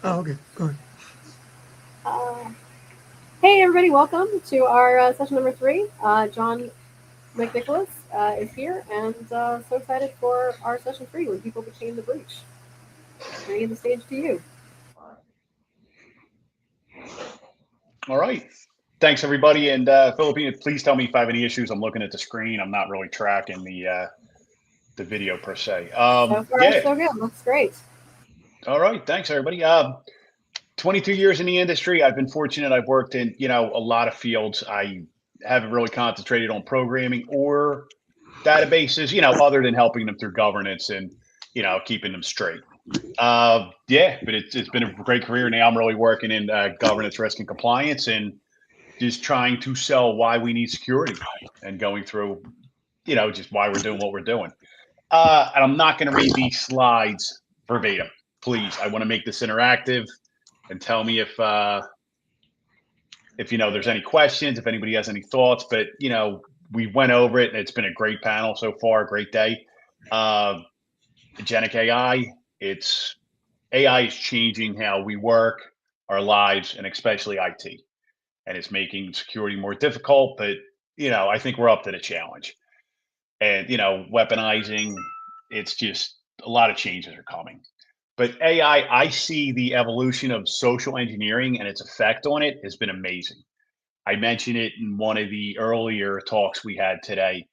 Oh, okay. Go ahead. Uh, hey, everybody, welcome to our session number three. John McNicholas is here, and so excited for our session three when people became the breach. Bringing the stage to you. All right. Thanks, everybody. And Philippine, please tell me if I have any issues. I'm looking at the screen. I'm not really tracking the video per se. So far, Yeah. so good. Looks great. All right. Thanks, everybody. 22 years in the industry. I've been fortunate. I've worked in a lot of fields. I haven't really concentrated on programming or databases. Other than helping them through governance and keeping them straight. Yeah, but it's been a great career. Now I'm really working in governance, risk, and compliance, and just trying to sell why we need security and going through, just why we're doing what we're doing. And I'm not going to read these slides verbatim. Please, I want to make this interactive and tell me if there's any questions, if anybody has any thoughts. But we went over it, and it's been a great panel so far, great day. Agentic AI, it's AI is changing how we work, our lives, and especially IT. And it's making security more difficult. But I think we're up to the challenge. And weaponizing, it's just a lot of changes are coming. But AI, I see the evolution of social engineering and its effect on it has been amazing. I mentioned it in one of the earlier talks we had today.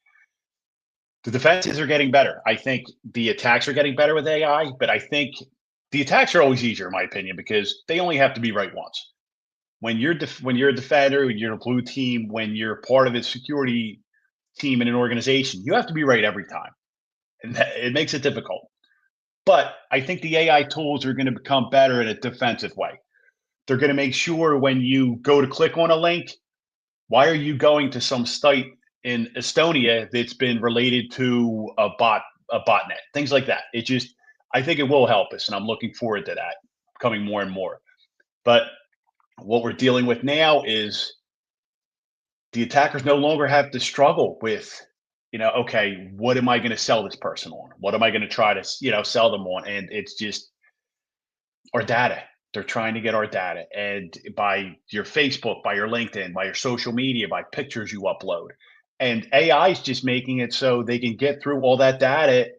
The defenses are getting better. I think the attacks are getting better with AI, but I think the attacks are always easier, in my opinion, because they only have to be right once. When you're a defender, when you're a blue team, when you're part of a security team in an organization, you have to be right every time, and it makes it difficult. But I think the AI tools are going to become better in a defensive way. They're going to make sure when you go to click on a link, why are you going to some site in Estonia that's been related to a botnet, things like that. I think it will help us, and I'm looking forward to that coming more and more. But what we're dealing with now is the attackers no longer have to struggle with, okay, what am I going to sell this person on? What am I going to try to, sell them on? And it's just our data. They're trying to get our data. And by your Facebook, by your LinkedIn, by your social media, by pictures you upload. And AI is just making it so they can get through all that data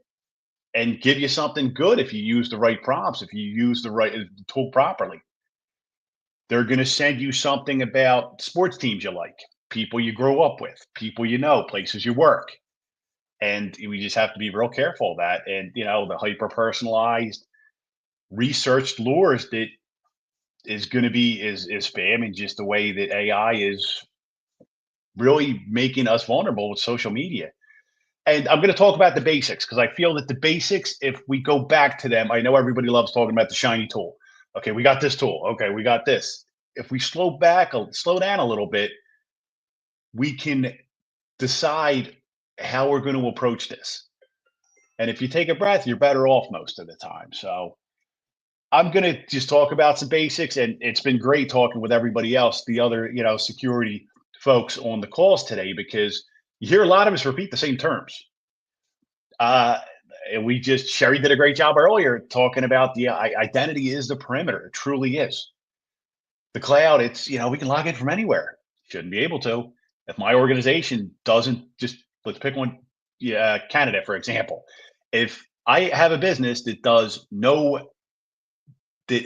and give you something good if you use the right prompts, if you use the right tool properly. They're going to send you something about sports teams you like, people you grow up with, people you know, places you work. And we just have to be real careful of that. And, the hyper personalized researched lures that is going to be is spam, and just the way that AI is really making us vulnerable with social media. And I'm going to talk about the basics because I feel that the basics, if we go back to them, I know everybody loves talking about the shiny tool. Okay, we got this tool. Okay, we got this. If we slow down a little bit, we can decide how we're going to approach this. And if you take a breath, you're better off most of the time. So I'm going to just talk about some basics, and it's been great talking with everybody else, the other, security folks on the calls today, because you hear a lot of us repeat the same terms. Uh, and Sherry did a great job earlier talking about the identity is the perimeter. It truly is. The cloud, it's, we can log in from anywhere. Shouldn't be able to. If my organization doesn't just, let's pick one, Canada, for example. If I have a business that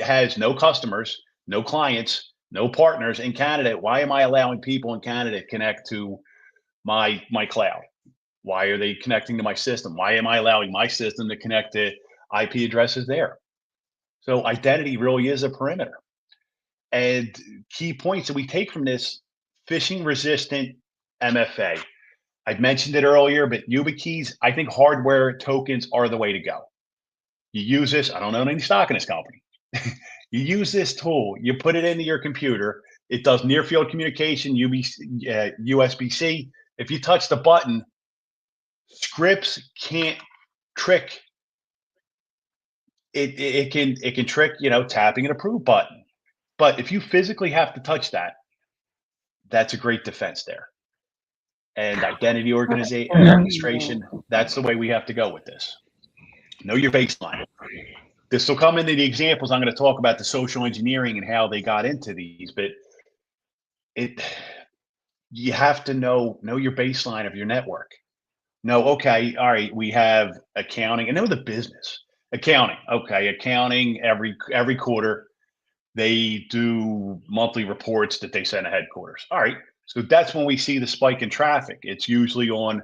has no customers, no clients, no partners in Canada, why am I allowing people in Canada to connect to my cloud? Why are they connecting to my system? Why am I allowing my system to connect to IP addresses there? So identity really is a perimeter. And key points that we take from this: phishing resistant MFA. I've mentioned it earlier, but YubiKeys, I think hardware tokens are the way to go. You use this, I don't own any stock in this company. You use this tool, you put it into your computer, it does near field communication, USB-C. If you touch the button, scripts can't trick it. It can trick, tapping an approve button. But if you physically have to touch that, that's a great defense there. And identity orchestration, that's the way we have to go with this. Know your baseline. This will come into the examples. I'm going to talk about the social engineering and how they got into these, but it you have to know your baseline of your network. No, okay, all right, we have accounting and know the business. Accounting, okay, accounting every quarter they do monthly reports that they send to headquarters. All right, so that's when we see the spike in traffic. It's usually on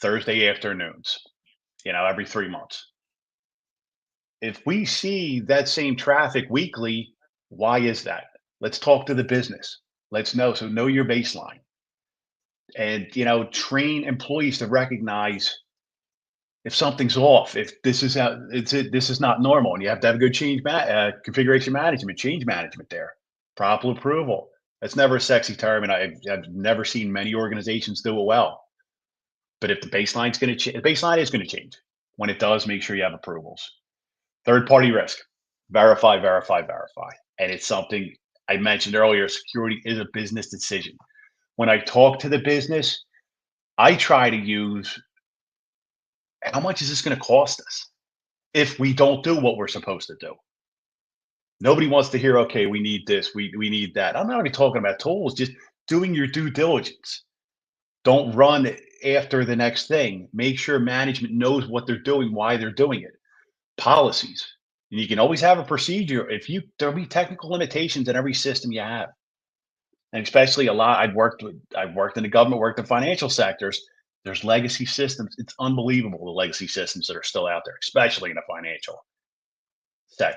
Thursday afternoons, every 3 months. If we see that same traffic weekly, why is that? Let's talk to the business. Let's know. So know your baseline and, train employees to recognize if something's off, if this is how this is not normal, and you have to have good configuration management, change management there, proper approval. That's never a sexy term, and I've never seen many organizations do it well. But if the baseline's going to change, the baseline is going to change. When it does, make sure you have approvals. Third party risk, verify, verify, verify. And it's something I mentioned earlier. Security is a business decision. When I talk to the business, I try to use how much is this going to cost us if we don't do what we're supposed to do? Nobody wants to hear, okay, we need this, we need that. I'm not even talking about tools, just doing your due diligence. Don't run after the next thing. Make sure management knows what they're doing, why they're doing it. Policies. And you can always have a procedure. There'll be technical limitations in every system you have. And especially I've worked in the government, worked in financial sectors. There's legacy systems. It's unbelievable the legacy systems that are still out there, especially in the financial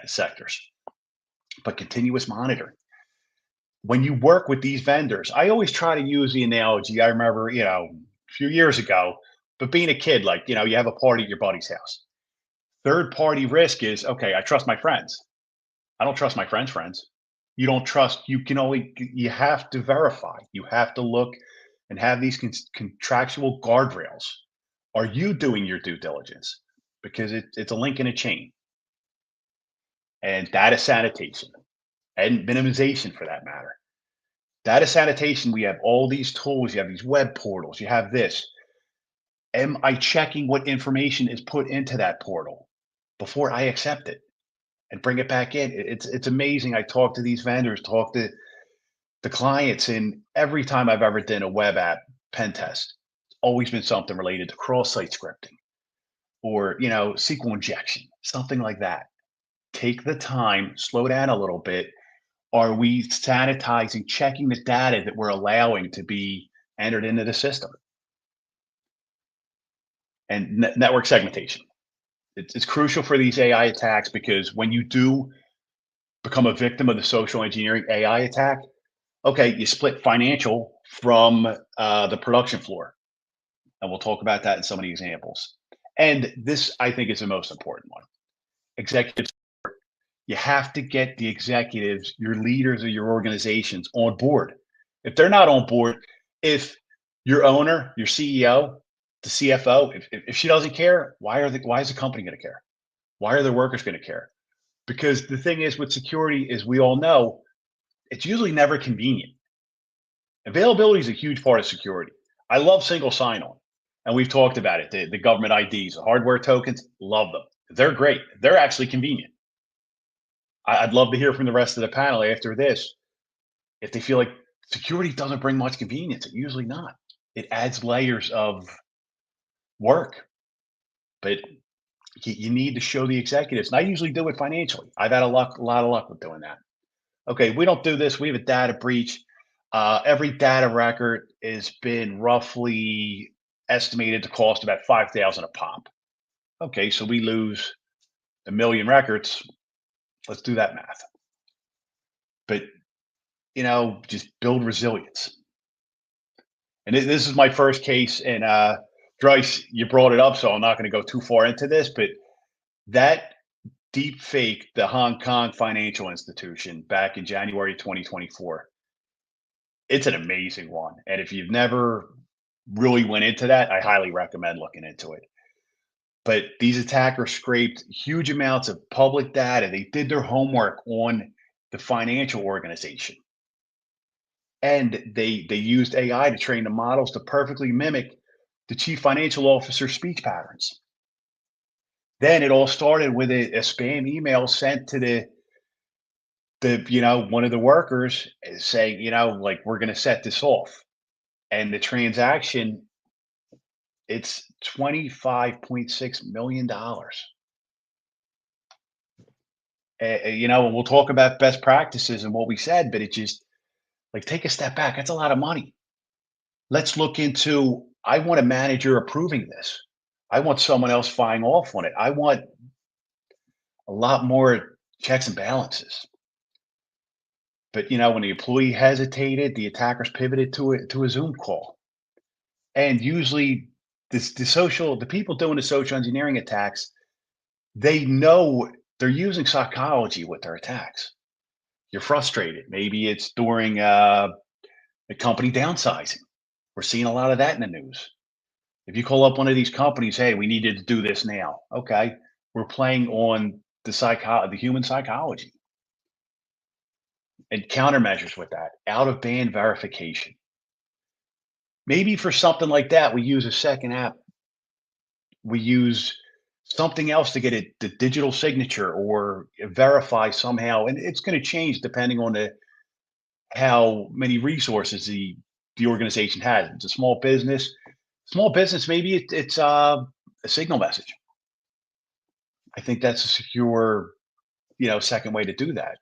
sectors. But continuous monitoring. When you work with these vendors, I always try to use the analogy. I remember, a few years ago, but being a kid, like, you have a party at your buddy's house. Third party risk is okay, I trust my friends. I don't trust my friends' friends. You don't trust, you have to verify. You have to look and have these contractual guardrails. Are you doing your due diligence? Because it's a link in a chain. And data sanitation and minimization for that matter. Data sanitation, we have all these tools, you have these web portals, you have this. Am I checking what information is put into that portal before I accept it and bring it back in? It's amazing. I talk to these vendors, talk to the clients, and every time I've ever done a web app pen test, it's always been something related to cross-site scripting or SQL injection, something like that. Take the time, slow down a little bit. Are we sanitizing, checking the data that we're allowing to be entered into the system? And network segmentation. It's crucial for these AI attacks because when you do become a victim of the social engineering AI attack, okay, you split financial from the production floor. And we'll talk about that in some of the examples. And this, I think, is the most important one. Executives, you have to get the executives, your leaders of your organizations on board. If they're not on board, if your owner, your CEO, the CFO, if she doesn't care, why is the company going to care? Why are the workers going to care? Because the thing is with security, is we all know, it's usually never convenient. Availability is a huge part of security. I love single sign-on, and we've talked about it. The government IDs, the hardware tokens, love them. They're great. They're actually convenient. I'd love to hear from the rest of the panel after this if they feel like security doesn't bring much convenience. It usually not. It adds layers of work, but you need to show the executives. And I usually do it financially. I've had a lot of luck with doing that. Okay, we don't do this. We have a data breach. Every data record has been roughly estimated to cost about 5,000 a pop. Okay, so we lose 1,000,000 records. Let's do that math. But just build resilience. And this is my first case. And Bryce, you brought it up, so I'm not going to go too far into this. But that deep fake, the Hong Kong financial institution back in January 2024, it's an amazing one. And if you've never really went into that, I highly recommend looking into it. But these attackers scraped huge amounts of public data. They did their homework on the financial organization. And they used AI to train the models to perfectly mimic the chief financial officer's speech patterns. Then it all started with a spam email sent to one of the workers saying, like, we're going to set this off. And the transaction, it's $25.6 million. And we'll talk about best practices and what we said, but it just, like, take a step back. That's a lot of money. Let's look into, I want a manager approving this. I want someone else flying off on it. I want a lot more checks and balances. But when the employee hesitated, the attackers pivoted to a Zoom call. And usually the people doing the social engineering attacks, they know they're using psychology with their attacks. You're frustrated. Maybe it's during a company downsizing. We're seeing a lot of that in the news. If you call up one of these companies, hey, we needed to do this now. Okay. We're playing on the human psychology, and countermeasures with that, out of band verification. Maybe for something like that, we use a second app. We use something else to get the digital signature or verify somehow. And it's going to change depending on how many resources the organization has. It's a small business. Small business, maybe it's a signal message. I think that's a secure, second way to do that.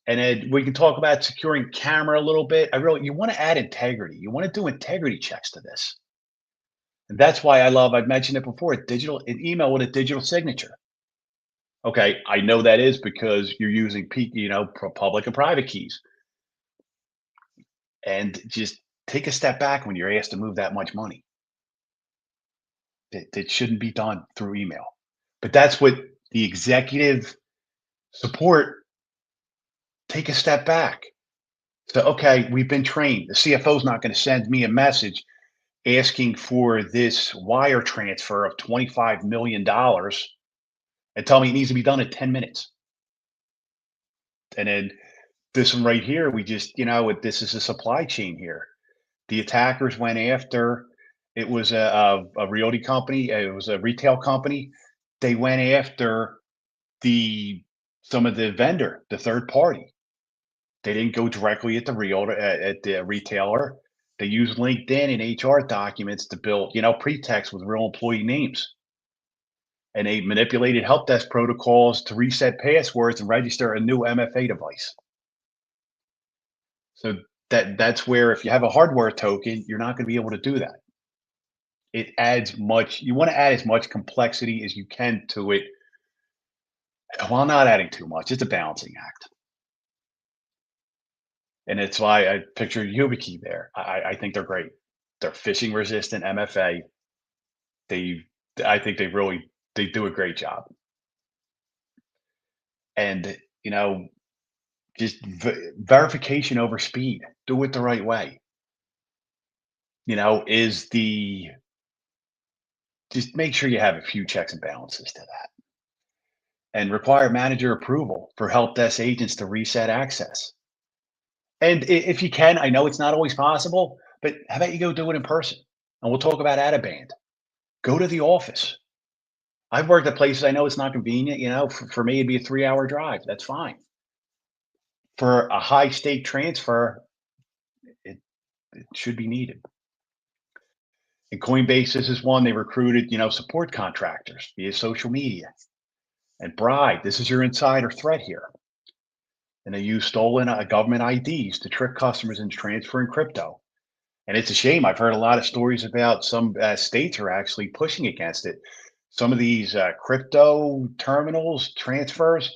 And then we can talk about securing camera a little bit. You want to add integrity. You want to do integrity checks to this. And that's why I've mentioned it before, an email with a digital signature. Okay, I know that is because you're using public and private keys. And just take a step back when you're asked to move that much money. It shouldn't be done through email. But that's what the executive support, take a step back. So, okay, we've been trained. The CFO is not going to send me a message asking for this wire transfer of $25 million and tell me it needs to be done in 10 minutes. And then this one right here, we just, this is a supply chain here. The attackers went after, it was a realty company, it was a retail company. They went after some of the vendor, the third party. They didn't go directly at the at the retailer. They used LinkedIn and HR documents to build, pretext with real employee names. And they manipulated help desk protocols to reset passwords and register a new MFA device. So that's where, if you have a hardware token, you're not going to be able to do that. You want to add as much complexity as you can to it while not adding too much. It's a balancing act. And it's why I picture YubiKey there. I think they're great. They're phishing resistant MFA. They, I think they do a great job. And just verification over speed. Do it the right way. Is the just make sure you have a few checks and balances to that, and require manager approval for help desk agents to reset access. And if you can, I know it's not always possible, but how about you go do it in person? And we'll talk about out of band. Go to the office. I've worked at places I know it's not convenient. For me, it'd be a 3-hour drive. That's fine. For a high stake transfer, it, it should be needed. And Coinbase, this is one they recruited, support contractors via social media and bribe. This is your insider threat here. And they use stolen government IDs to trick customers into transferring crypto. And it's a shame. I've heard a lot of stories about some states are actually pushing against it. Some of these crypto terminals transfers,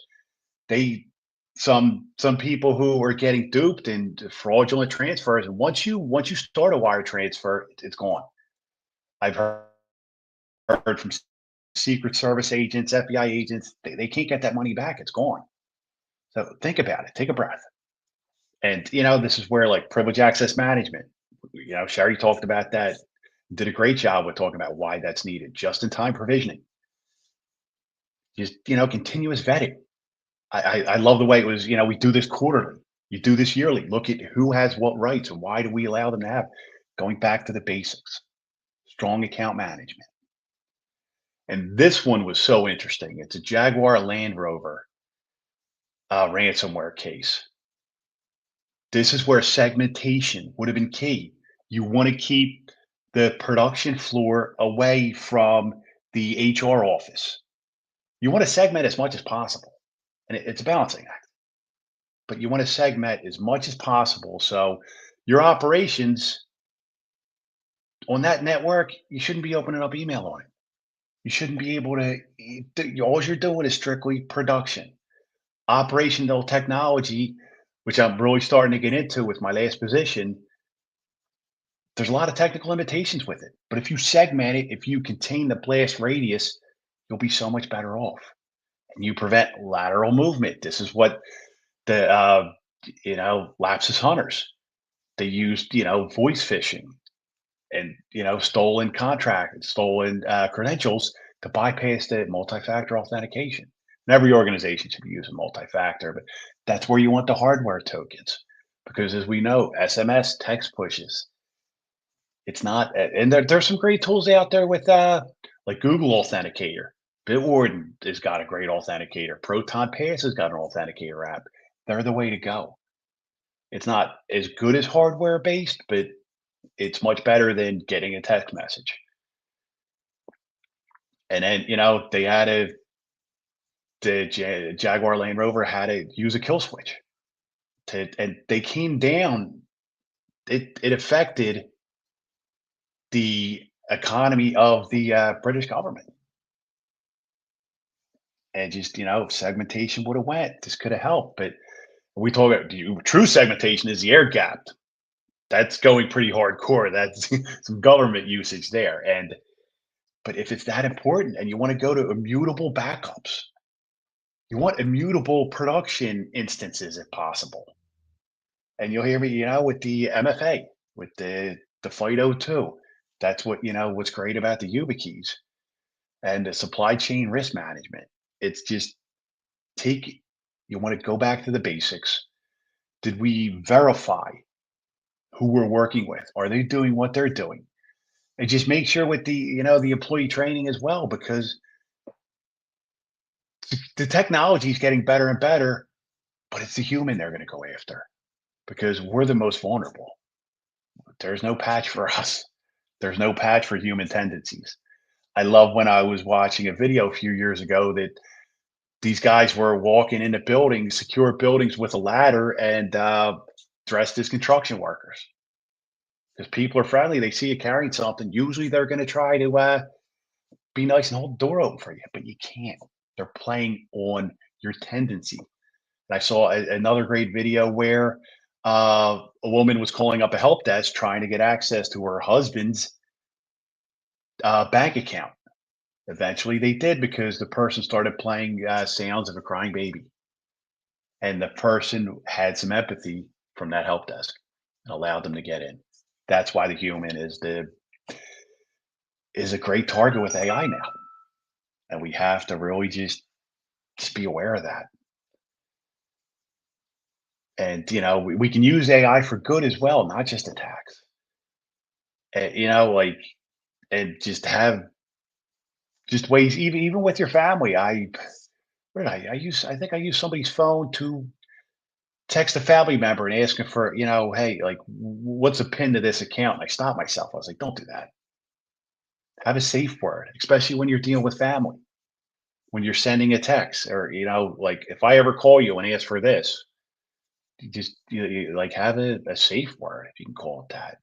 they some people who are getting duped and fraudulent transfers. And once you start a wire transfer, it's gone. I've heard from Secret Service agents, FBI agents, they can't get that money back. It's gone. So think about it. Take a breath. And this is where, like, privilege access management. Sherry talked about that. Did a great job with talking about why that's needed. Just in time provisioning. Just continuous vetting. I love the way it was. We do this quarterly. You do this yearly. Look at who has what rights and why do we allow them to have. Going back to the basics. Strong account management. And this one was so interesting. It's a Jaguar Land Rover ransomware case. This is where segmentation would have been key. You want to keep the production floor away from the HR office. You want to segment as much as possible. And it's a balancing act, but you want to segment as much as possible. So your operations on that network, you shouldn't be opening up email on it. You shouldn't be able to, all you're doing is strictly production. Operational technology, which I'm really starting to get into with my last position, there's a lot of technical limitations with it. But if you segment it, if you contain the blast radius, you'll be so much better off. And you prevent lateral movement. This is what the lapsus hunters, they used, voice phishing and stolen contract, stolen credentials to bypass the multi-factor authentication. And every organization should be using multi-factor, but that's where you want the hardware tokens, because as we know, SMS text pushes. It's not, and there's some great tools out there with like Google Authenticator. Bitwarden has got a great authenticator. Proton Pass has got an authenticator app. They're the way to go. It's not as good as hardware based, but it's much better than getting a text message. And then, they had the Jaguar Land Rover had to use a kill switch and they came down. It affected the economy of the British government. And just, segmentation would have went. This could have helped. But we talk about true segmentation is the air gapped. That's going pretty hardcore. That's some government usage there. But if it's that important and you want to go to immutable backups, you want immutable production instances if possible. And you'll hear me, with the MFA, with the FIDO2. That's what's great about the YubiKeys and the supply chain risk management. It's just you want to go back to the basics. Did we verify who we're working with? Are they doing what they're doing? And just make sure with the employee training as well, because the technology is getting better and better, but it's the human they're going to go after because we're the most vulnerable. There's no patch for us. There's no patch for human tendencies. I love when I was watching a video a few years ago that these guys were walking into buildings, secure buildings with a ladder and dressed as construction workers. Because people are friendly, they see you carrying something. Usually they're going to try to be nice and hold the door open for you, but you can't. They're playing on your tendency. And I saw another great video where a woman was calling up a help desk trying to get access to her husband's bank account. Eventually, they did because the person started playing sounds of a crying baby, and the person had some empathy from that help desk and allowed them to get in. That's why the human is a great target with AI now, and we have to really just be aware of that. And we can use AI for good as well, not just attacks. Like and just have just ways, even with your family. Where did I think I used somebody's phone to text a family member and ask him for, hey, like, what's a pin to this account? And I stopped myself. I was like, don't do that. Have a safe word, especially when you're dealing with family, when you're sending a text, or like if I ever call you and ask for this, you just like have a safe word, if you can call it that.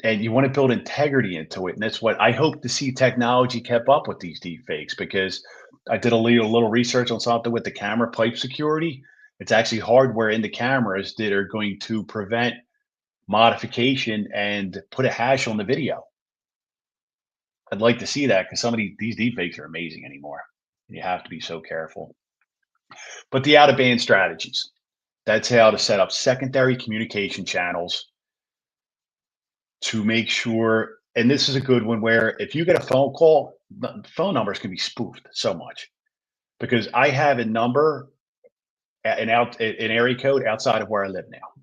And you want to build integrity into it. And that's what I hope to see technology kept up with these deep fakes, because I did a little research on something with the camera pipe security. It's actually hardware in the cameras that are going to prevent modification and put a hash on the video. I'd like to see that because some of these deep fakes are amazing anymore. You have to be so careful. But the out of band strategies, that's how to set up secondary communication channels to make sure. And this is a good one where if you get a phone call, the phone numbers can be spoofed so much, because I have a number, an area code outside of where I live now,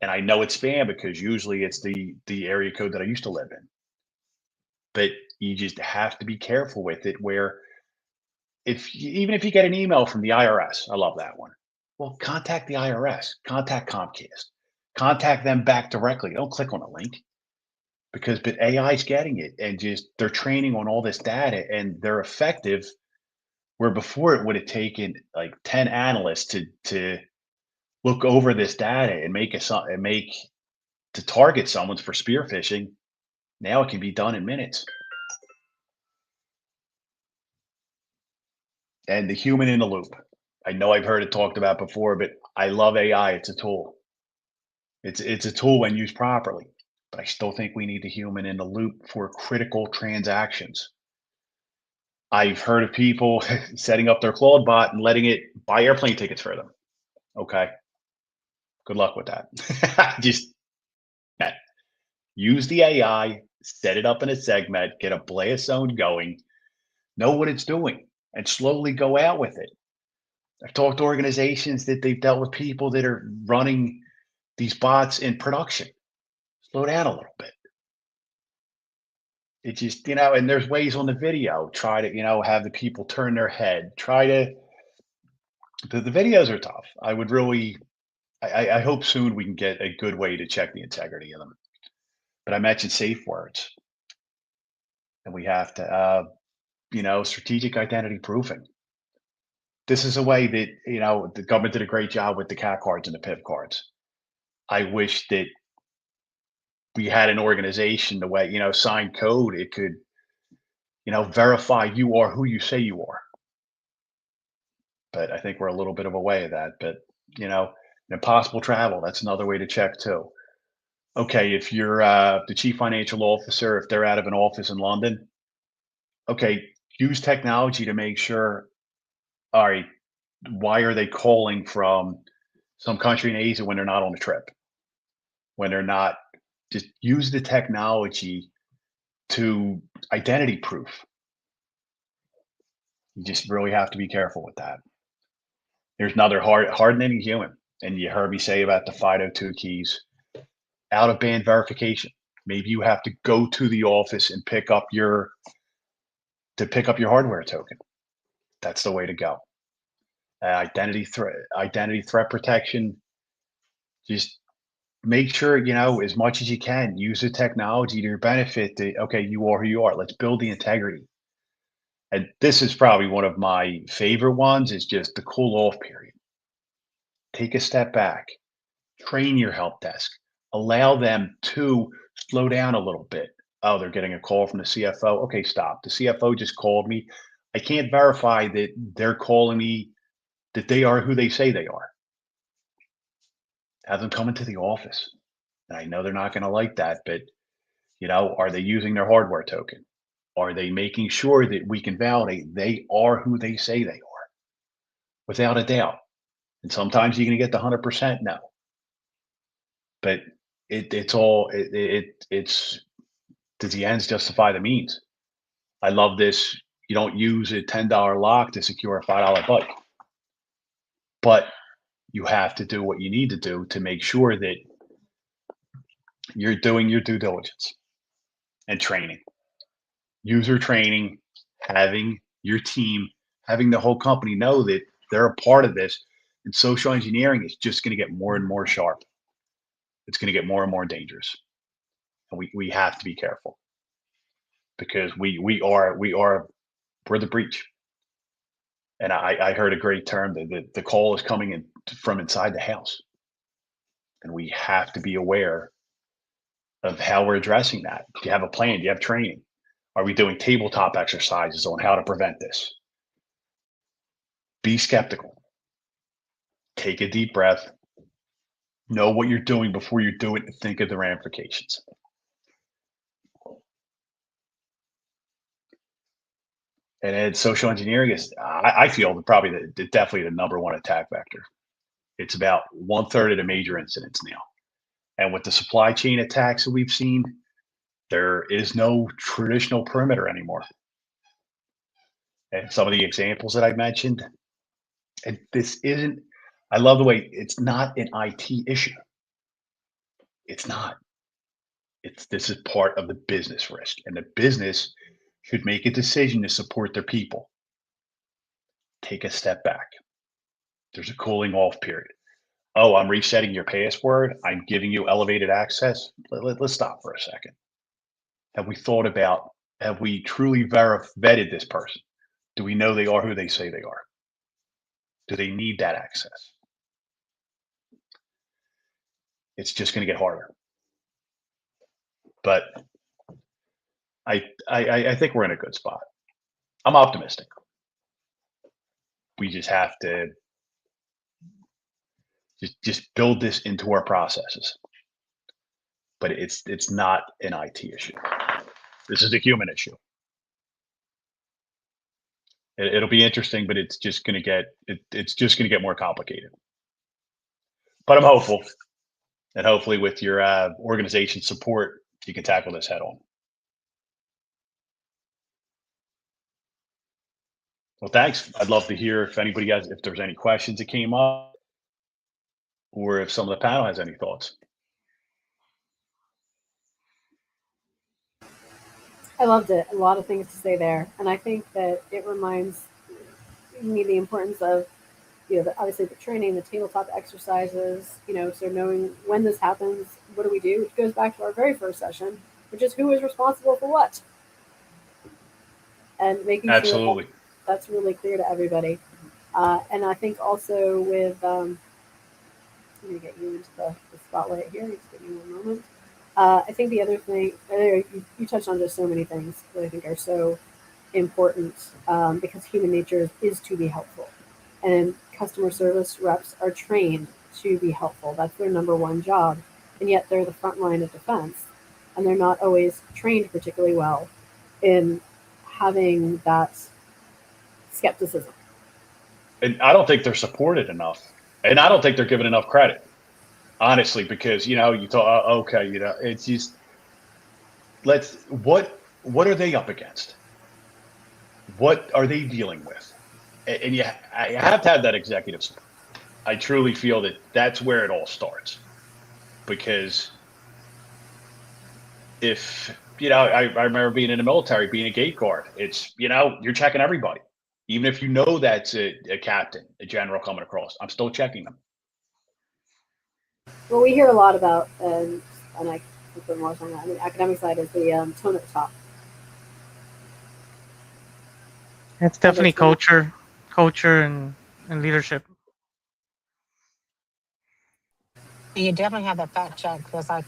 and I know it's spam because usually it's the area code that I used to live in. But You just have to be careful with it. Where even if you get an email from the IRS, I love that one. Well, contact the IRS, contact Comcast, contact them back directly. Don't click on a link but AI is getting it and just they're training on all this data and they're effective. Where before it would have taken like 10 analysts to look over this data and make to target someone for spear phishing. Now it can be done in minutes. And the human in the loop. I know I've heard it talked about before, but I love AI. It's a tool. It's a tool when used properly. But I still think we need the human in the loop for critical transactions. I've heard of people setting up their Claude bot and letting it buy airplane tickets for them. Okay, good luck with that. Just that. Use the AI, set it up in a segment, get a play zone going, know what it's doing, and slowly go out with it. I've talked to organizations that they've dealt with people that are running these bots in production. Slow down a little bit. It just, and there's ways on the video. Try to, have the people turn their head. Try to, the videos are tough. I would really, I hope soon we can get a good way to check the integrity of them. But I mentioned safe words, and we have to, strategic identity proofing. This is a way that, the government did a great job with the CAC cards and the PIV cards. I wish that we had an organization the way, sign code, it could, verify you are who you say you are. But I think we're a little bit of a way of that. But, impossible travel, that's another way to check too. Okay, if you're the chief financial officer, if they're out of an office in London, okay, use technology to make sure, all right, why are they calling from some country in Asia when they're not on a trip? When they're not, just use the technology to identity proof. You just really have to be careful with that. There's another hardening human. And you heard me say about the 502 keys, out of band verification. Maybe you have to go to the office and pick up your hardware token. That's the way to go. Identity threat protection. Just make sure, as much as you can, use the technology to your benefit. Okay, you are who you are. Let's build the integrity. And this is probably one of my favorite ones is just the cool off period. Take a step back, train your help desk, allow them to slow down a little bit. Oh, they're getting a call from the CFO. Okay, stop. The CFO just called me. I can't verify that they're calling me, that they are who they say they are. Have them come into the office. And I know they're not going to like that, but are they using their hardware token? Are they making sure that we can validate they are who they say they are without a doubt? And sometimes you're going to get the 100% no, but it's does the ends justify the means? I love this. You don't use a $10 lock to secure a $5 bike, but you have to do what you need to do to make sure that you're doing your due diligence and training, user training, having your team, having the whole company know that they're a part of this. And social engineering is just going to get more and more sharp. It's going to get more and more dangerous. And we have to be careful because we're the breach. And I heard a great term that the call is coming in from inside the house. And we have to be aware of how we're addressing that. Do you have a plan? Do you have training? Are we doing tabletop exercises on how to prevent this? Be skeptical. Take a deep breath. Know what you're doing before you do it and think of the ramifications. And then social engineering is, I feel, probably definitely the number one attack vector. It's about one third of the major incidents now. And with the supply chain attacks that we've seen, there is no traditional perimeter anymore. And some of the examples that I mentioned, and this isn't, I love the way it's not an IT issue. It's not. This is part of the business risk. And the business should make a decision to support their people, take a step back. There's a cooling off period. Oh, I'm resetting your password. I'm giving you elevated access. Let's stop for a second. Have we thought about, have we truly vetted this person? Do we know they are who they say they are? Do they need that access? It's just going to get harder. But I think we're in a good spot. I'm optimistic. We just have to just build this into our processes. But it's not an IT issue. This is a human issue. It'll be interesting, but it's just going to get more complicated. But I'm hopeful, and hopefully with your organization support, you can tackle this head on. Well, thanks. I'd love to hear if there's any questions that came up, or if some of the panel has any thoughts. I loved it. A lot of things to say there, and I think that it reminds me the importance of obviously the training, the tabletop exercises. So knowing when this happens, what do we do? Which goes back to our very first session, which is who is responsible for what, and making sure Absolutely. that's really clear to everybody. And I think also with I'm going to get you into the spotlight here. Just give me one moment. I think the other thing, you touched on just so many things that I think are so important because human nature is to be helpful. And customer service reps are trained to be helpful. That's their number one job. And yet they're the front line of defense. And they're not always trained particularly well in having that skepticism. And I don't think they're supported enough. And I don't think they're given enough credit, honestly, because you thought, okay, it's just what are they up against? What are they dealing with? And I have to have that executive support. I truly feel that that's where it all starts, because if I remember being in the military, being a gate guard. It's you're checking everybody, even if you know that's a captain, a general coming across. I'm still checking them. What we hear a lot about, and I can put more on that, the academic side is the tone at the top. It's definitely culture and leadership. You definitely have that fact check because like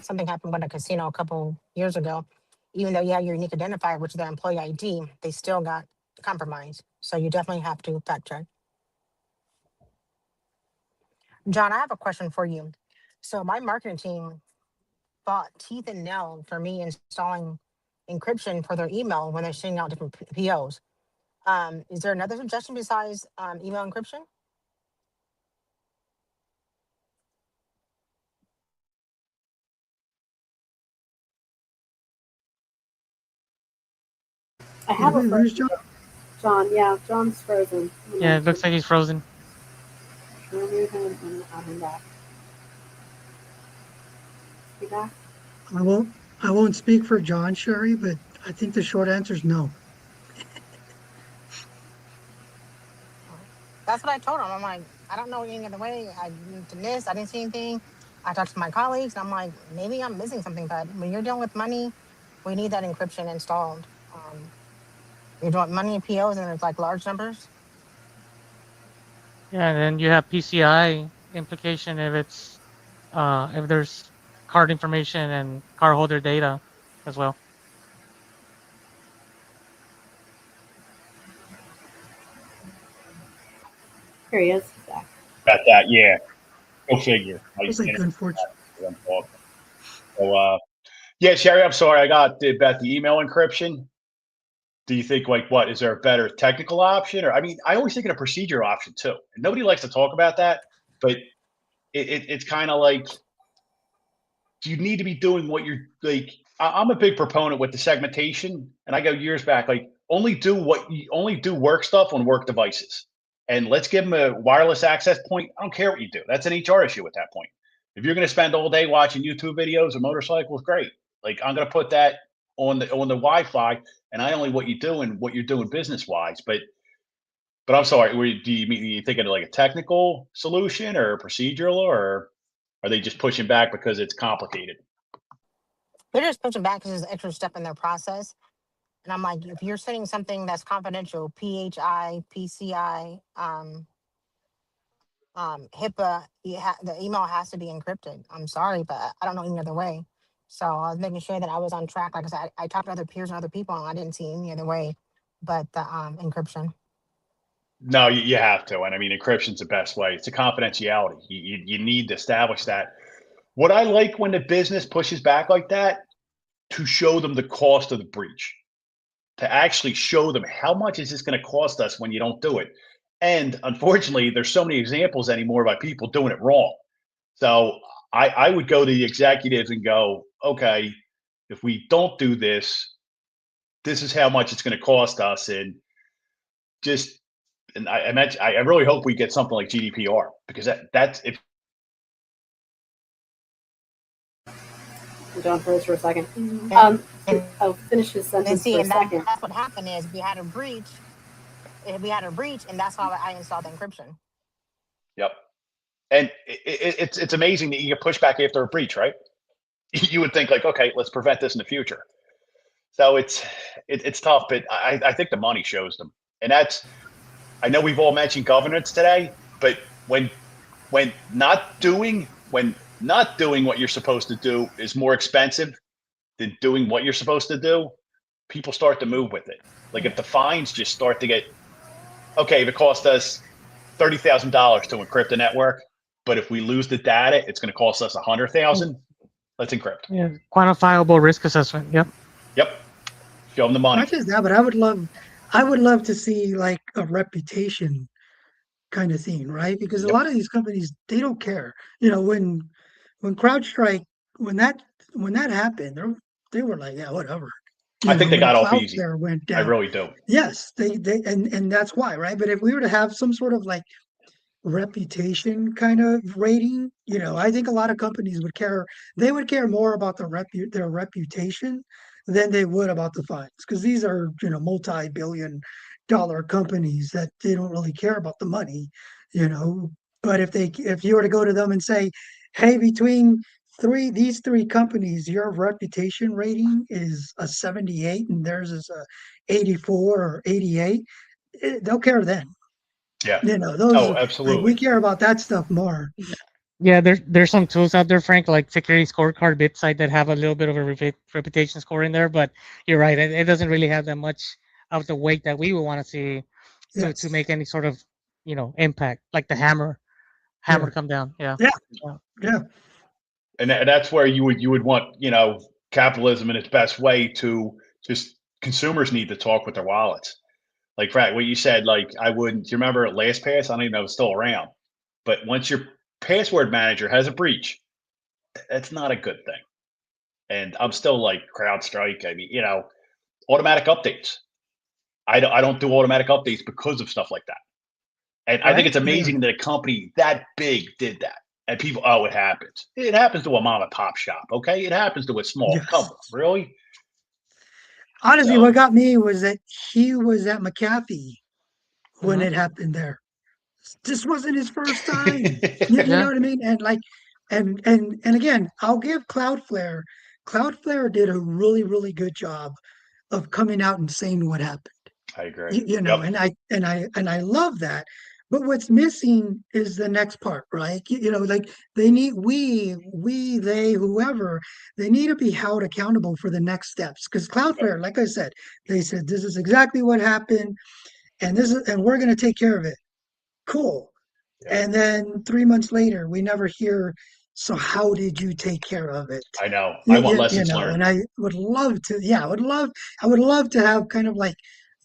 something happened with a casino a couple years ago. Even though you have your unique identifier, which is their employee ID, they still got compromised. So you definitely have to fact check. John, I have a question for you. So my marketing team fought teeth and nail for me installing encryption for their email when they're sending out different POs. Is there another suggestion besides email encryption? I have Did we lose John? John. Yeah, John's frozen. Yeah, it looks like he's frozen. Remove him and add him back. Be back. I won't speak for John, Sherry, but I think the short answer is no. That's what I told him. I'm like, I don't know any other way. I didn't miss. I didn't see anything. I talked to my colleagues. And I'm like, maybe I'm missing something. But when you're dealing with money, we need that encryption installed. You're doing money and POs, and it's like large numbers. Yeah, and then you have PCI implication if there's card information and card holder data as well. Here he is. He's back. Got that? Yeah. Go figure. It was like unfortunate. So, yeah, Sherry, I'm sorry. I got about the email encryption. Do you think what is there a better technical option, or I always think of a procedure option too. And nobody likes to talk about that, but it's kind of like you need to be doing what you're like. I'm a big proponent with the segmentation, and I go years back. Like only do work stuff on work devices, and let's give them a wireless access point. I don't care what you do. That's an HR issue at that point. If you're going to spend all day watching YouTube videos of motorcycles, great. Like I'm going to put that on the Wi-Fi, and I only what you're doing business wise. But I'm sorry, do you mean you thinking of like a technical solution or a procedural, or are they just pushing back because it's complicated? They're just pushing back because it's an extra step in their process. And I'm like, if you're sending something that's confidential, PHI, PCI, HIPAA, the email has to be encrypted. I'm sorry, but I don't know any other way. So I was making sure that I was on track. Like I said, I talked to other peers and other people, and I didn't see any other way but the encryption. No, you have to, and I mean encryption's the best way. It's a confidentiality. You need to establish that. What I like when the business pushes back like that, to show them the cost of the breach, to actually show them how much is this going to cost us when you don't do it. And unfortunately, there's so many examples anymore about people doing it wrong. So I would go to the executives and go, okay, if we don't do this, this is how much it's going to cost us, and just and I really hope we get something like GDPR, because that's if John froze for a second. And I'll finish his and sentence see, for a and second. that's what happened is we had a breach. We had a breach, and that's how I installed the encryption. Yep. And it's amazing that you get pushback after a breach, right? You would think like, okay, let's prevent this in the future. So it's tough, but I think the money shows them, and that's I know we've all mentioned governance today, but when not doing what you're supposed to do is more expensive than doing what you're supposed to do, people start to move with it. Like if the fines just start to get okay, if it costs us $30,000 to encrypt a network, but if we lose the data, it's going to cost us 100,000. Let's encrypt. Yeah, quantifiable risk assessment. Yep. Yep. Show them the money. Not just that, but I would love to see like a reputation kind of thing, right? Because a Yep. lot of these companies, they don't care. You know, when CrowdStrike, when that when that happened, they were like, yeah, whatever. I You think know, they when got off easy. Cloudflare went I down, really do. yes, they and that's why, right? But if we were to have some sort of like reputation kind of rating, you know, I think a lot of companies would care. They would care more about their reputation than they would about the fines, because these are, you know, multi-billion-dollar companies that they don't really care about the money, you know. But if you were to go to them and say, hey, between these three companies, your reputation rating is a 78 and theirs is a 84 or 88, they'll care then. Yeah. You know, those Oh, like we absolutely. care about that stuff more. Yeah, there's some tools out there, Frank, like security scorecard BitSite that have a little bit of a reputation score in there. But you're right, it doesn't really have that much of the weight that we would want to see to Yes. make any sort of impact, like the hammer Yeah. to come down. Yeah. Yeah. Yeah. Yeah. And that's where you would want, capitalism in its best way to just consumers need to talk with their wallets. Like Frank, what you said, like I wouldn't. Do you remember LastPass? I don't even know if it's still around. But once your password manager has a breach, that's not a good thing. And I'm still like CrowdStrike. I mean, automatic updates. I don't do automatic updates because of stuff like that. And I think Right? it's Yeah. amazing that a company that big did that. And people, oh, it happens. It happens to a mom and pop shop. Okay, it happens to a small. Come Yes. on, really? Honestly, what So got me was that he was at McAfee when Hmm. it happened there. This wasn't his first time. You know Yeah. what I mean? And like, and again, I'll give Cloudflare. Cloudflare did a really, really good job of coming out and saying what happened. I agree. You know, Yep. and I love that. But what's missing is the next part, right? You know, like they need they, whoever, they need to be held accountable for the next steps. Because Cloudflare, like I said, they said this is exactly what happened, and we're going to take care of it. Cool. Yep. And then 3 months later, we never hear. So how did you take care of it? I know. I want lessons know, learned. and I would love to. Yeah, I would love to have kind of like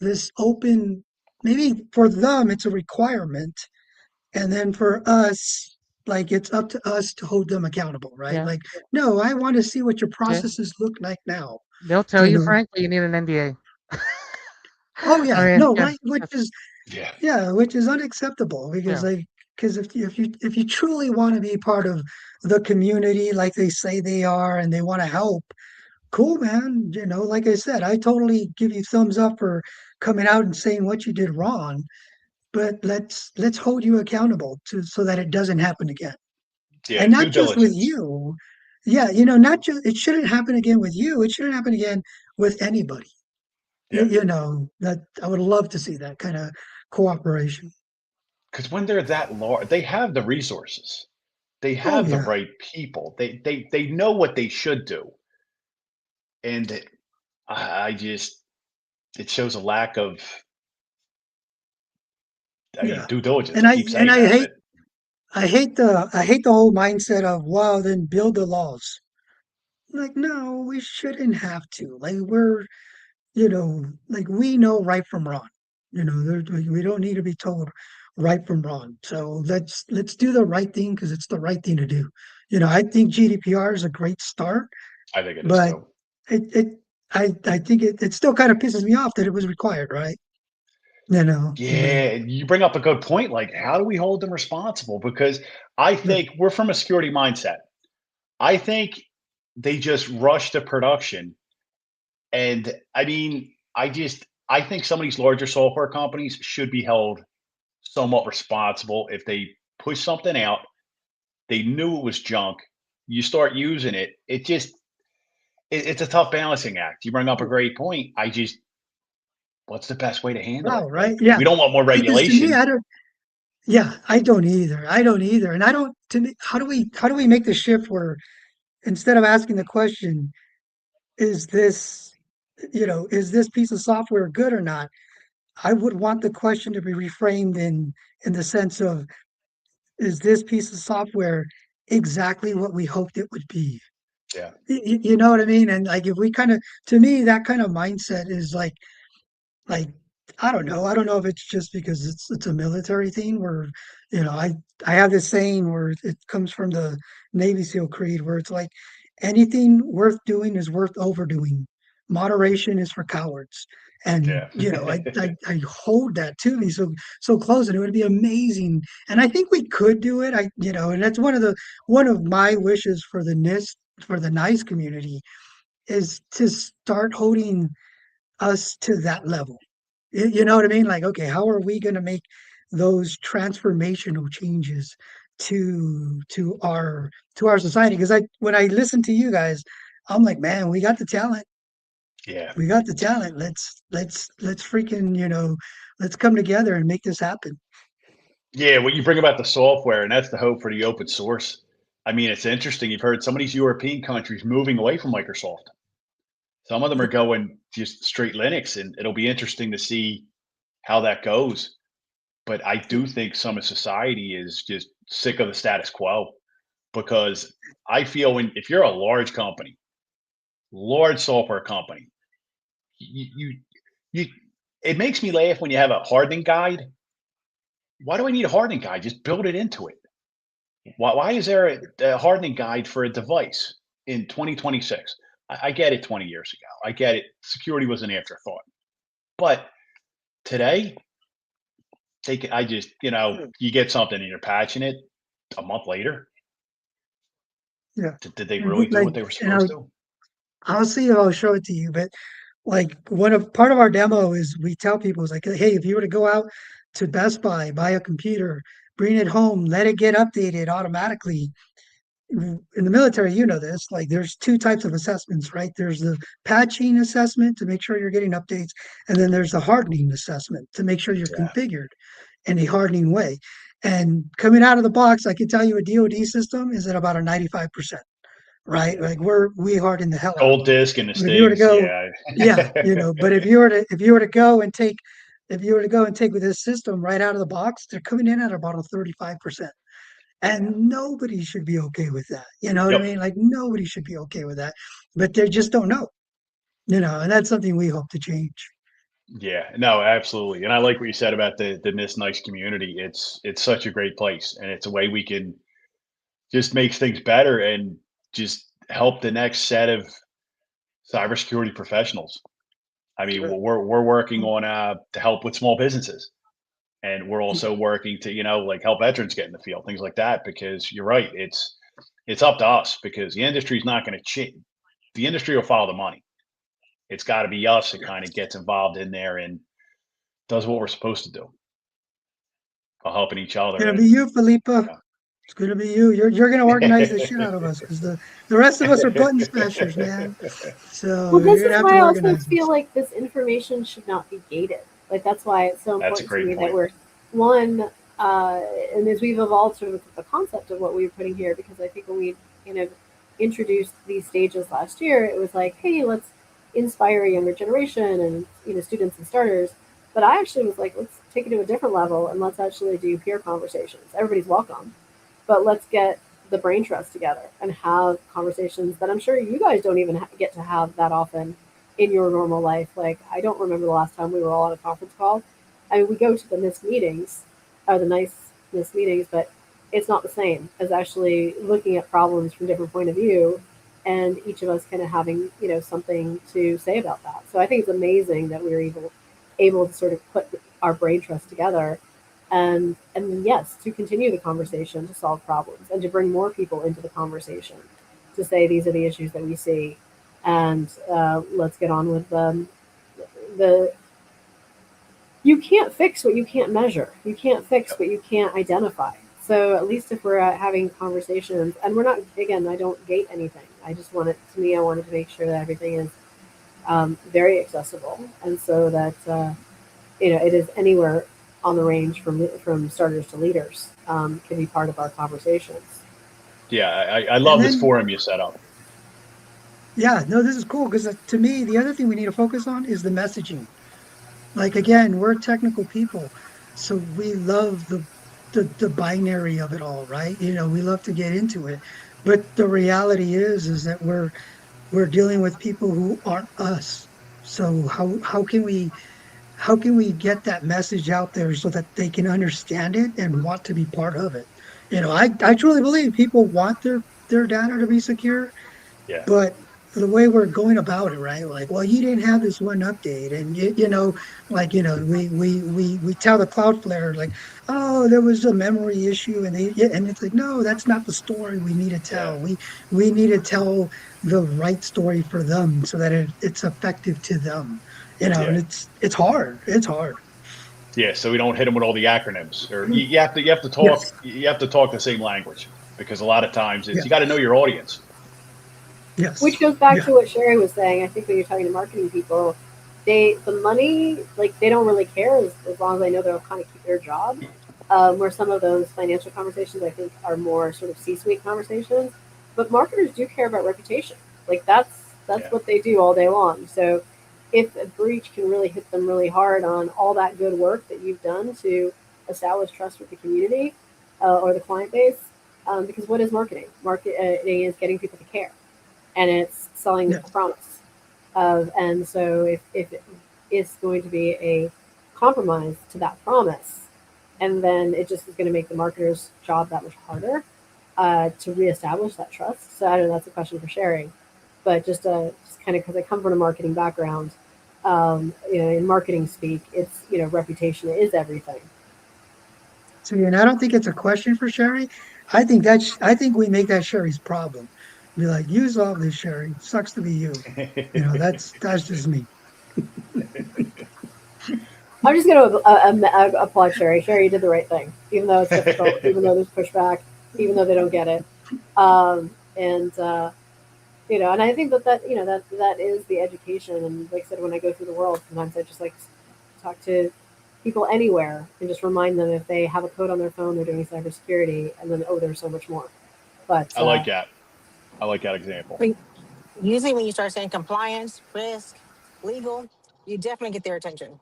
this open. Maybe for them, it's a requirement, and then for us, like it's up to us to hold them accountable, right? Yeah. Like, no, I want to see what your They, processes look like now. they'll tell You you, know? Frank, but you need an NDA. Oh I yeah, mean, no, yeah. right? Which Yes. is Yeah. Yeah, which is unacceptable because Yeah. if you truly want to be part of the community like they say they are and they want to help, cool, man. Like I said, I totally give you thumbs up for coming out and saying what you did wrong, but let's hold you accountable to so that it doesn't happen again. Yeah, And not due just with diligence. you. Yeah, not just it shouldn't happen again with you. It shouldn't happen again with anybody. Yeah, That I would love to see that kind of cooperation. because when they're that large, they have the resources. They Oh have the yeah, right people. They know what they should do, and I just it shows a lack of. I mean, yeah. due diligence. And I I keep and saying that, but I hate the whole mindset of wow, then build the laws. Like no, we shouldn't have to. Like like we know right from wrong. We don't need to be told right from wrong. So let's do the right thing because it's the right thing to do. I think GDPR is a great start, I think it is but too. it I think it still kind of pisses me off that it was required, right? But Yeah, you bring up a good point. Like, how do we hold them responsible? Because I yeah, think we're from a security mindset. I think they just rush to production. And I mean, I think some of these larger software companies should be held somewhat responsible if they push something out, they knew it was junk, you start using it, it's a tough balancing act. You bring up a great point. What's the best way to handle it? wow, right? Like, Yeah, we don't want more because to me, regulation. I don't. Yeah, I don't either. I don't either. And I don't. To me, how do we make the shift where instead of asking the question, is this, is this piece of software good or not? I would want the question to be reframed in the sense of, is this piece of software exactly what we hoped it would be? Yeah, You know what I mean? And like if we kind of, to me, that kind of mindset is like I don't know. I don't know if it's just because it's a military thing where, I have this saying where it comes from the Navy SEAL creed where it's like anything worth doing is worth overdoing. Moderation is for cowards. And yeah. I hold that to me so close, and it would be amazing. And I think we could do it. And that's one of my wishes for the NIST, for the NICE community, is to start holding us to that level. You know what I mean? Like, okay, how are we going to make those transformational changes to our society? Because when I listen to you guys, I'm like, man, we got the talent. Yeah. We got the talent. Let's freaking let's come together and make this happen. Yeah, what you bring about the software, and that's the hope for the open source. I mean, it's interesting. You've heard some of these European countries moving away from Microsoft. Some of them are going just straight Linux, and it'll be interesting to see how that goes. But I do think some of society is just sick of the status quo because I feel if you're a large company, large software company, you, you it makes me laugh when you have a hardening guide. Why do I need a hardening guide? Just build it into it. Why is there a hardening guide for a device in 2026? I get it 20 years ago. I get it. Security was an afterthought. But today, I just, you get something and you're patching it a month later. Yeah. Did they And really do like, what they were and supposed to? I'll see if I'll show it to you, but like part of our demo is we tell people is like, hey, if you were to go out to Best Buy, buy a computer, bring it home, let it get updated automatically. In the military, this, like there's two types of assessments, right? There's the patching assessment to make sure you're getting updates, and then there's the hardening assessment to make sure you're Yeah. configured in a hardening way. And coming out of the box, I can tell you a DoD system is at about a 95%, right? Yeah. Like we harden the hell out of Gold them. disc and the But if you were to stings. go, Yeah. yeah, but if you were to go and take with this system right out of the box, they're coming in at about a 35%. Yeah. And nobody should be okay with that. You know what I Yep. mean? Like nobody should be okay with that. But they just don't know, and that's something we hope to change. Yeah, no, absolutely. And I like what you said about the Miss Nice community. It's such a great place, and it's a way we can just make things better and just help the next set of cybersecurity professionals. I mean, Yeah. we're working on to help with small businesses, and we're also working to like help veterans get in the field, things like that. Because you're right, it's up to us because the industry is not going to change. the industry will follow the money. It's got to be us that kind of gets involved in there and does what we're supposed to do, while helping each It's other. gonna be And you, Felipa. yeah. It's gonna be you. You're gonna organize the shit out of us because the rest of us are button smashers, man. So Well, this you're gonna is have to why I also organize feel us. like this information should not be gated. Like that's why it's so That's a important to great me that point. we're one, and as we've evolved sort of the concept of what we were putting here, because I think when we kind of introduced these stages last year, it was like, hey, let's inspire a younger generation and students and starters. But I actually was like, let's take it to a different level and let's actually do peer conversations. Everybody's welcome, but let's get the brain trust together and have conversations that I'm sure you guys don't even get to have that often in your normal life. Like, I don't remember the last time we were all on a conference call. I mean, we go to the NIST meetings, or the nice NIST meetings, but it's not the same as actually looking at problems from different point of view and each of us kind of having, something to say about that. So I think it's amazing that we were able to sort of put our brain trust together and yes, to continue the conversation, to solve problems and to bring more people into the conversation, to say these are the issues that we see, and let's get on with the you can't fix what you can't measure, you can't fix what you can't identify. So at least if we're having conversations, and we're not, again, I don't gate anything, I just want it, to me, I wanted to make sure that everything is very accessible, and so that it is anywhere on the range from starters to leaders, can be part of our conversations. Yeah, I And love this then, forum you set up. yeah, no, this is cool because to me, the other thing we need to focus on is the messaging. Like again, we're technical people, so we love the binary of it all, right? We love to get into it, but the reality is that we're dealing with people who aren't us. So how can we get that message out there so that they can understand it and want to be part of it? I truly believe people want their data to be secure, Yeah, but the way we're going about it, right? Like, well, you didn't have this one update, and like we tell the Cloudflare like, oh, there was a memory issue, and it's like, no, that's not the story we need to yeah, tell. We need to tell the right story for them so that it's effective to them. And yeah, it's hard. It's hard. yeah. So we don't hit them with all the acronyms, or you have to talk Yes. the same language, because a lot of times Yeah. you got to know your audience. Which Yes. goes back Yeah. to what Sherry was saying. I think when you're talking to marketing people, the money, like, they don't really care as long as they know they'll kind of keep their job. Where some of those financial conversations, I think, are more sort of C-suite conversations, but marketers do care about reputation. Like, that's Yeah, what they do all day long. So if a breach can really hit them really hard on all that good work that you've done to establish trust with the community, or the client base, because what is marketing? Marketing is getting people to care, and it's selling a Yes. promise of, and so if it's going to be a compromise to that promise, and then it just is going to make the marketer's job that much harder, to reestablish that trust. So I don't know, that's a question for sharing, but just kind of, because I come from a marketing background, in marketing speak, it's, reputation is everything. So, and I don't think it's a question for Sherry. I think we make that Sherry's problem. Be like, you solve this, Sherry. Sucks to be you. That's just me. I'm just going to applaud Sherry. Sherry, you did the right thing, even though it's difficult, even though there's pushback, even though they don't get it. And and I think that is the education. And like I said, when I go through the world, sometimes I just like to talk to people anywhere and just remind them, if they have a code on their phone, they're doing cybersecurity, and then, oh, there's so much more. But I like that. I like that example. But usually when you start saying compliance, risk, legal, you definitely get their attention.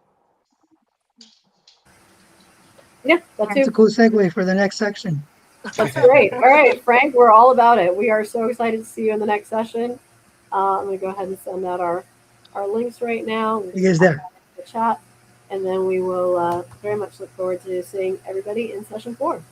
yeah, that That's a too. cool segue for the next section. That's great. All right, Frank, we're all about it. We are so excited to see you in the next session. I'm going to go ahead and send out our links right now. We'll You just guys pop there? that into the chat, and then we will very much look forward to seeing everybody in session 4.